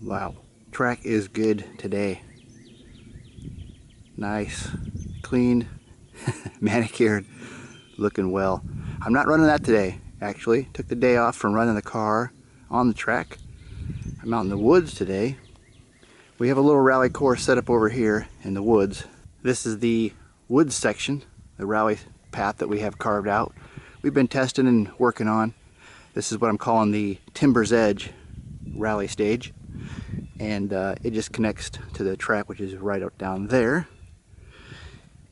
Wow, track is good today. Nice, clean, manicured, looking well. I'm not running that today, actually. Took the day off from running the car on the track. I'm out in the woods today. We have a little rally course set up over here in the woods. This is the woods section, the rally path that we have carved out. We've been testing and working on. This is what I'm calling the Timber's Edge rally stage. And it just connects to the track, which is right out down there.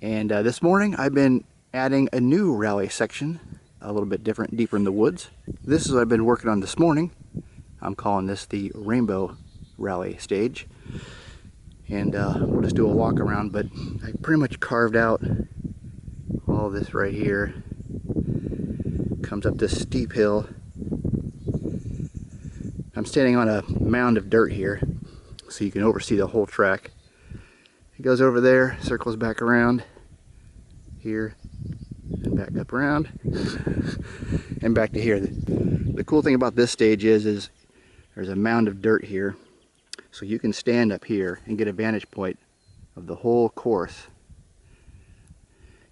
And this morning I've been adding a new rally section, a little bit different, deeper in the woods. This is what I've been working on this morning. I'm calling this the Rainbow Rally stage. And we'll just do a walk around, but I pretty much carved out all this right here. Comes up this steep hill. I'm standing on a mound of dirt here, so you can oversee the whole track. It goes over there, circles back around here, and back up around, and back to here. The cool thing about this stage is there's a mound of dirt here, so you can stand up here and get a vantage point of the whole course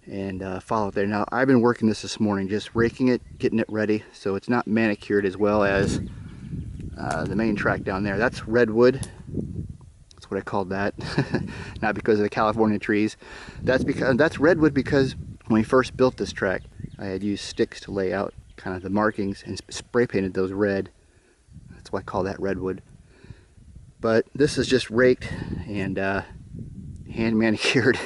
and follow it there. Now, I've been working this morning, just raking it, getting it ready, so it's not manicured as well as the main track down there. That's redwood. That's what I called that. Not because of the California trees. That's redwood because when we first built this track, I had used sticks to lay out kind of the markings and spray painted those red. That's why I call that redwood. But this is just raked and hand manicured.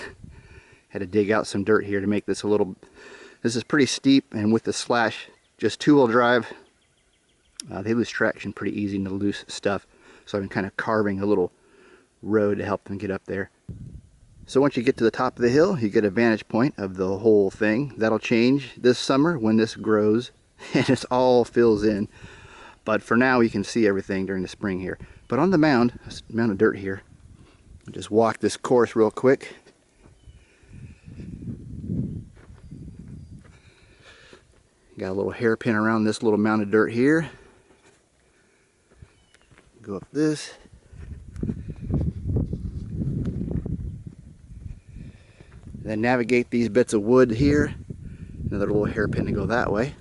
Had to dig out some dirt here to make this a little. This is pretty steep, and with the slash, just two-wheel drive. They lose traction pretty easy in the loose stuff, so I've been kind of carving a little road to help them get up there. So once you get to the top of the hill, you get a vantage point of the whole thing. That'll change this summer when this grows and it all fills in. But for now, you can see everything during the spring here. But on the mound, a mound of dirt here, I'll just walk this course real quick. Got a little hairpin around this little mound of dirt here. Go up this. Then navigate these bits of wood here. Another little hairpin to go that way.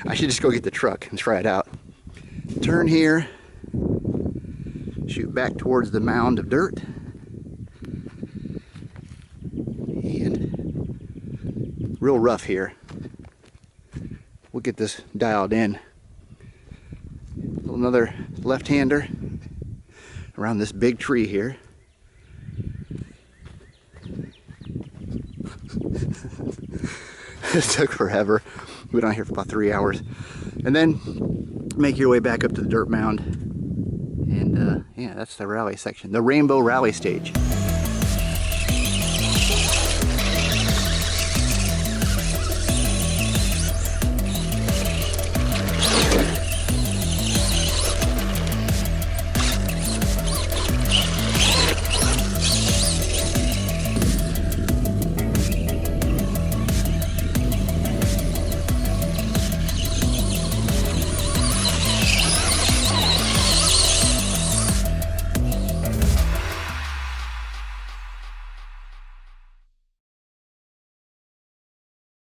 I should just go get the truck and try it out. Turn here. Shoot back towards the mound of dirt. And real rough here. We'll get this dialed in. Another left-hander around this big tree here. This took forever. We've been on here for about 3 hours. And then make your way back up to the dirt mound. And yeah, that's the rally section, the Rainbow Rally stage.